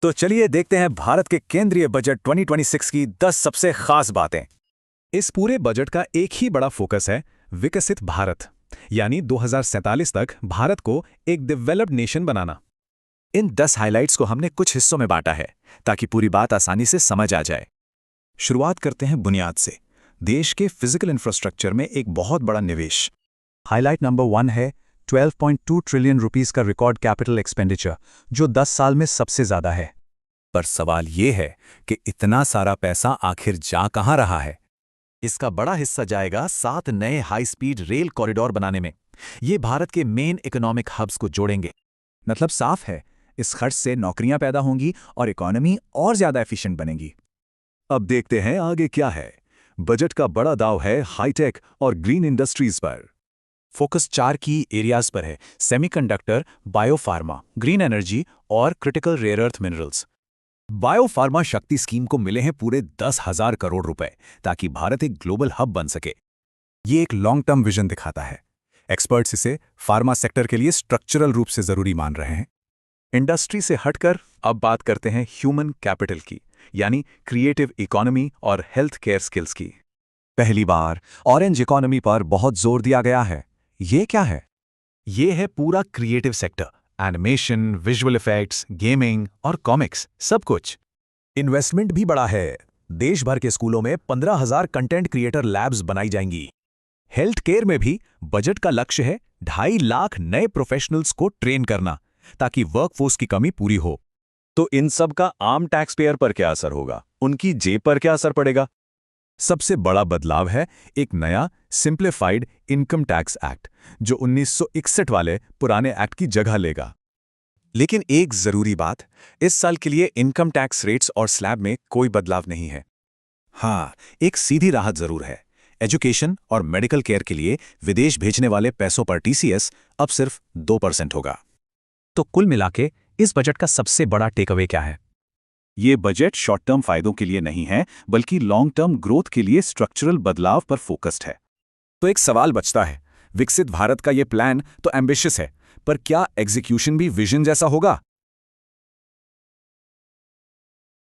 तो चलिए देखते हैं भारत के केंद्रीय बजट 2026 की 10 सबसे खास बातें। इस पूरे बजट का एक ही बड़ा फोकस है विकसित भारत, यानी 2047 तक भारत को एक डेवलप्ड नेशन बनाना। इन 10 हाइलाइट्स को हमने कुछ हिस्सों में बांटा है ताकि पूरी बात आसानी से समझ आ जाए। शुरुआत करते हैं बुनियाद से, देश के फिजिकल इंफ्रास्ट्रक्चर में एक बहुत बड़ा निवेश। हाइलाइट नंबर 1 है 12.2 ट्रिलियन रुपीस का रिकॉर्ड कैपिटल एक्सपेंडिचर, जो 10 साल में सबसे ज़्यादा है। पर सवाल ये है कि इतना सारा पैसा आखिर जा कहाँ रहा है? इसका बड़ा हिस्सा जाएगा 7 नए हाई स्पीड रेल कॉरिडोर बनाने में। ये भारत के मेन इकोनॉमिक हब्स को जोड़ेंगे। मतलब साफ है, इस खर्च से नौकरियां पैदा होंगी और इकोनॉमी और ज़्यादा एफिशिएंट बनेगी। अब देखते हैं आगे क्या है। बजट का बड़ा दाव है हाईटेक और ग्रीन इंडस्ट्रीज पर। फोकस 4 की एरियाज पर है: सेमीकंडक्टर, बायोफार्मा, ग्रीन एनर्जी और critical rare earth minerals. Biopharma Shakti scheme को मिले हैं पूरे 10,000 करोड़ रुपए ताकि भारत एक ग्लोबल हब बन सके। ये एक लॉन्ग टर्म विजन दिखाता है। एक्सपर्ट्स इसे फार्मा सेक्टर के लिए स्ट्रक्चरल रूप से जरूरी मान रहे हैं। इंडस्ट्री से हटकर अब बात करते हैं ह्यूमन कैपिटल की, यानी क्रिएटिव इकोनॉमी और हेल्थ केयर स्किल्स की। पहली बार ऑरेंज इकोनॉमी पर बहुत जोर दिया गया है। ये क्या है? ये है पूरा creative sector, animation, visual effects, gaming और कॉमिक्स, सब कुछ। इन्वेस्टमेंट भी बड़ा है। देश भर के स्कूलों में 15,000 कंटेंट क्रिएटर लैब्स बनाई जाएंगी। हेल्थ केयर में भी बजट का लक्ष्य है 2.5 लाख नए प्रोफेशनल्स को ट्रेन करना ताकि वर्कफोर्स की कमी पूरी हो। तो इन सब का आम टैक्स पेयर पर क्या असर होगा? उनकी जेब पर क्या असर पड़ेगा? सबसे बड़ा बदलाव है एक नया सिंप्लीफाइड इनकम टैक्स एक्ट, जो 1961 वाले पुराने एक्ट की जगह लेगा। लेकिन एक जरूरी बात, इस साल के लिए इनकम टैक्स रेट्स और स्लैब में कोई बदलाव नहीं है। हाँ, एक सीधी राहत जरूर है। एजुकेशन और मेडिकल केयर के लिए विदेश भेजने वाले पैसों पर टीसीएस अब सिर्फ 2% होगा। तो कुल मिलाके इस बजट का सबसे बड़ा टेकअवे क्या है? ये बजट शॉर्ट टर्म फायदों के लिए नहीं है, बल्कि लॉन्ग टर्म ग्रोथ के लिए स्ट्रक्चरल बदलाव पर फोकस्ड है। तो एक सवाल बचता है, विकसित भारत का ये प्लान तो एम्बिशियस है, पर क्या एग्जीक्यूशन भी विजन जैसा होगा?